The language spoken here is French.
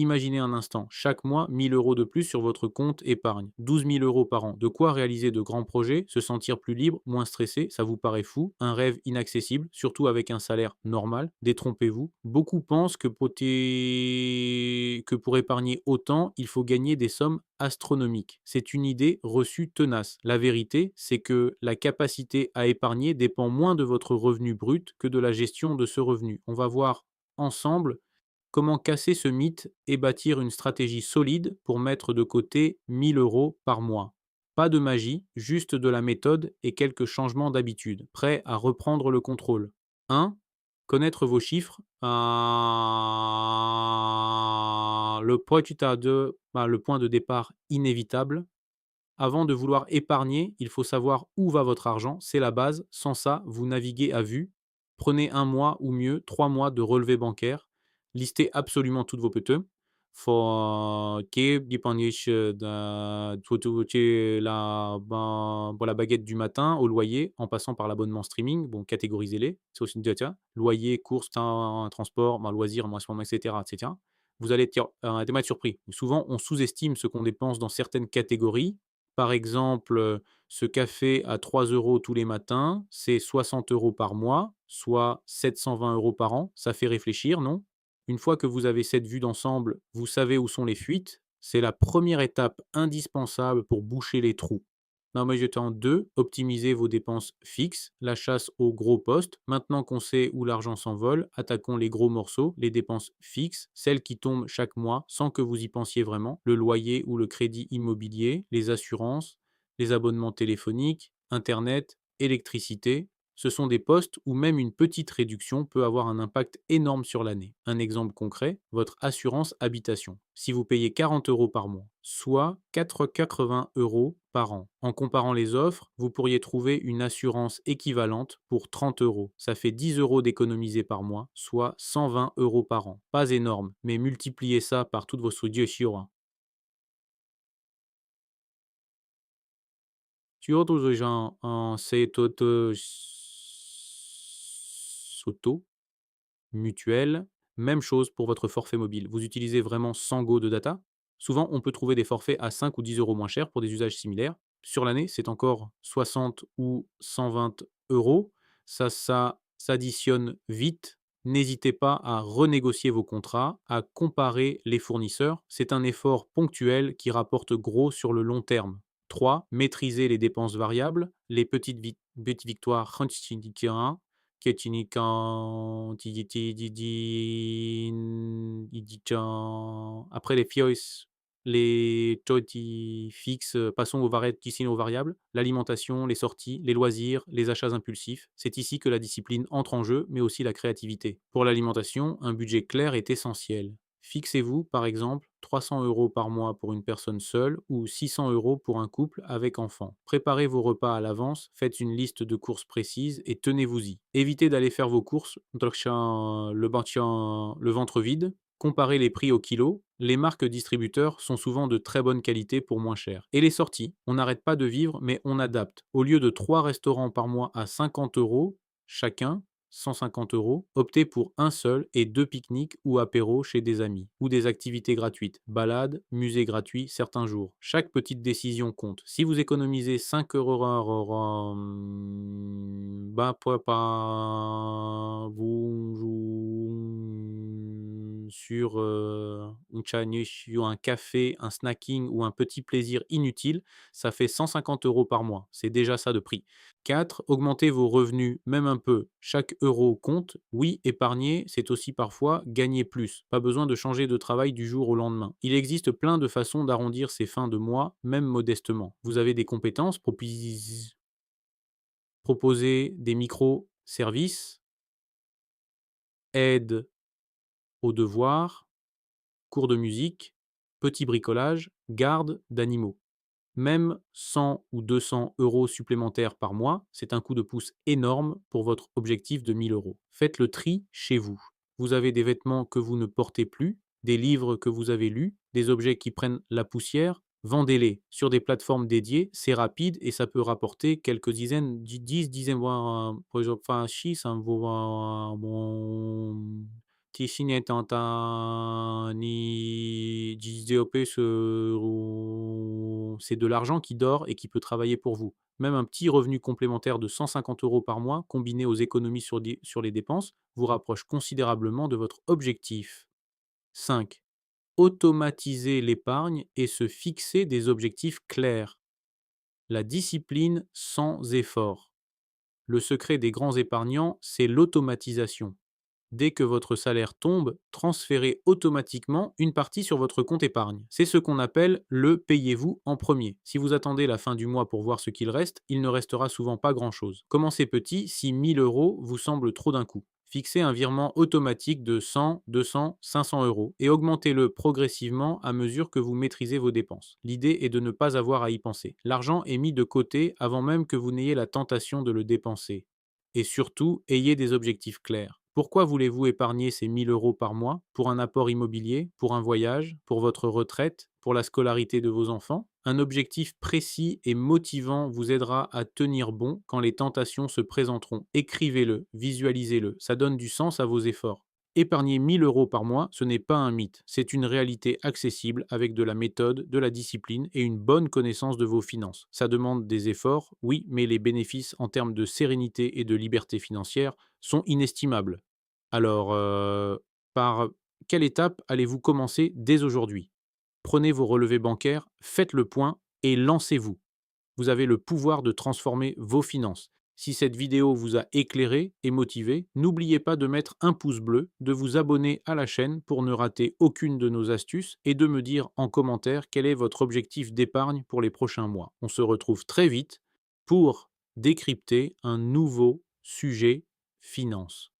Imaginez un instant, chaque mois, 1000 euros de plus sur votre compte épargne, 12 000 euros par an. De quoi réaliser de grands projets, se sentir plus libre, moins stressé, ça vous paraît fou, un rêve inaccessible, surtout avec un salaire normal. Détrompez-vous. Beaucoup pensent que pour épargner autant, il faut gagner des sommes astronomiques. C'est une idée reçue tenace. La vérité, c'est que la capacité à épargner dépend moins de votre revenu brut que de la gestion de ce revenu. On va voir ensemble comment casser ce mythe et bâtir une stratégie solide pour mettre de côté 1000 euros par mois. Pas de magie, juste de la méthode et quelques changements d'habitude. Prêt à reprendre le contrôle. 1. Connaître vos chiffres. Le point de départ inévitable. Avant de vouloir épargner, il faut savoir où va votre argent, c'est la base. Sans ça, vous naviguez à vue. Prenez un mois ou mieux 3 mois de relevé bancaire. Listez absolument toutes vos puteux. La baguette du matin au loyer, en passant par l'abonnement streaming. Bon, catégorisez-les. C'est aussi une data. Loyer, courses, transport, loisirs, etc., etc. Vous allez être surpris. Souvent, on sous-estime ce qu'on dépense dans certaines catégories. Par exemple, ce café à 3 euros tous les matins, c'est 60 euros par mois, soit 720 euros par an. Ça fait réfléchir, non? Une fois que vous avez cette vue d'ensemble, vous savez où sont les fuites. C'est la première étape indispensable pour boucher les trous. Non, mais j'étais en 2, optimisez vos dépenses fixes, la chasse aux gros postes. Maintenant qu'on sait où l'argent s'envole, attaquons les gros morceaux, les dépenses fixes, celles qui tombent chaque mois sans que vous y pensiez vraiment, le loyer ou le crédit immobilier, les assurances, les abonnements téléphoniques, internet, électricité. Ce sont des postes où même une petite réduction peut avoir un impact énorme sur l'année. Un exemple concret, votre assurance habitation. Si vous payez 40 euros par mois, soit 480 euros par an. En comparant les offres, vous pourriez trouver une assurance équivalente pour 30 euros. Ça fait 10 euros d'économiser par mois, soit 120 euros par an. Pas énorme, mais multipliez ça par toutes vos solutions. Surtout gens en Soto, mutuelle. Même chose pour votre forfait mobile. Vous utilisez vraiment 100 Go de data. Souvent, on peut trouver des forfaits à 5 ou 10 euros moins chers pour des usages similaires. Sur l'année, c'est encore 60 ou 120 euros. Ça s'additionne vite. N'hésitez pas à renégocier vos contrats, à comparer les fournisseurs. C'est un effort ponctuel qui rapporte gros sur le long terme. 3. Maîtriser les dépenses variables, les petites victoires Kechinikan, après les fiois, les toti fixes, passons aux variables, l'alimentation, les sorties, les loisirs, les achats impulsifs. C'est ici que la discipline entre en jeu, mais aussi la créativité. Pour l'alimentation, un budget clair est essentiel. Fixez-vous, par exemple, 300 euros par mois pour une personne seule ou 600 euros pour un couple avec enfant. Préparez vos repas à l'avance, faites une liste de courses précises et tenez-vous-y. Évitez d'aller faire vos courses le ventre vide. Comparez les prix au kilo. Les marques distributeurs sont souvent de très bonne qualité pour moins cher. Et les sorties, on n'arrête pas de vivre, mais on adapte. Au lieu de 3 restaurants par mois à 50 euros chacun, 150 euros, optez pour un seul et 2 pique-niques ou apéros chez des amis, ou des activités gratuites, balades, musées gratuits certains jours. Chaque petite décision compte. Si vous économisez 5 euros, sur un café, un snacking ou un petit plaisir inutile, ça fait 150 euros par mois. C'est déjà ça de prix. 4. Augmentez vos revenus, même un peu. Chaque euro compte. Oui, épargner, c'est aussi parfois gagner plus. Pas besoin de changer de travail du jour au lendemain. Il existe plein de façons d'arrondir ces fins de mois, même modestement. Vous avez des compétences, proposez des micro-services, aide aux devoirs, cours de musique, petit bricolage, garde d'animaux. Même 100 ou 200 euros supplémentaires par mois, c'est un coup de pouce énorme pour votre objectif de 1000 euros. Faites le tri chez vous. Vous avez des vêtements que vous ne portez plus, des livres que vous avez lus, des objets qui prennent la poussière, vendez-les sur des plateformes dédiées, c'est rapide et ça peut rapporter quelques dizaines, 10 dizaines, voire, par exemple, enfin, si, ça me vaut un bon Tisine tantani JDOP c'est de l'argent qui dort et qui peut travailler pour vous. Même un petit revenu complémentaire de 150 € par mois, combiné aux économies sur les dépenses, vous rapproche considérablement de votre objectif. 5. Automatiser l'épargne et se fixer des objectifs clairs. La discipline sans effort. Le secret des grands épargnants, c'est l'automatisation. Dès que votre salaire tombe, transférez automatiquement une partie sur votre compte épargne. C'est ce qu'on appelle le payez-vous en premier. Si vous attendez la fin du mois pour voir ce qu'il reste, il ne restera souvent pas grand-chose. Commencez petit si 1000 € vous semblent trop d'un coup. Fixez un virement automatique de 100, 200, 500 € et augmentez-le progressivement à mesure que vous maîtrisez vos dépenses. L'idée est de ne pas avoir à y penser. L'argent est mis de côté avant même que vous n'ayez la tentation de le dépenser. Et surtout, ayez des objectifs clairs. Pourquoi voulez-vous épargner ces 1000 € par mois? Pour un apport immobilier? Pour un voyage? Pour votre retraite? Pour la scolarité de vos enfants? Un objectif précis et motivant vous aidera à tenir bon quand les tentations se présenteront. Écrivez-le, visualisez-le, ça donne du sens à vos efforts. Épargner 1000 € par mois, ce n'est pas un mythe, c'est une réalité accessible avec de la méthode, de la discipline et une bonne connaissance de vos finances. Ça demande des efforts, oui, mais les bénéfices en termes de sérénité et de liberté financière sont inestimables. Alors, par quelle étape allez-vous commencer dès aujourd'hui? Prenez vos relevés bancaires, faites le point et lancez-vous. Vous avez le pouvoir de transformer vos finances. Si cette vidéo vous a éclairé et motivé, n'oubliez pas de mettre un pouce bleu, de vous abonner à la chaîne pour ne rater aucune de nos astuces et de me dire en commentaire quel est votre objectif d'épargne pour les prochains mois. On se retrouve très vite pour décrypter un nouveau sujet finance.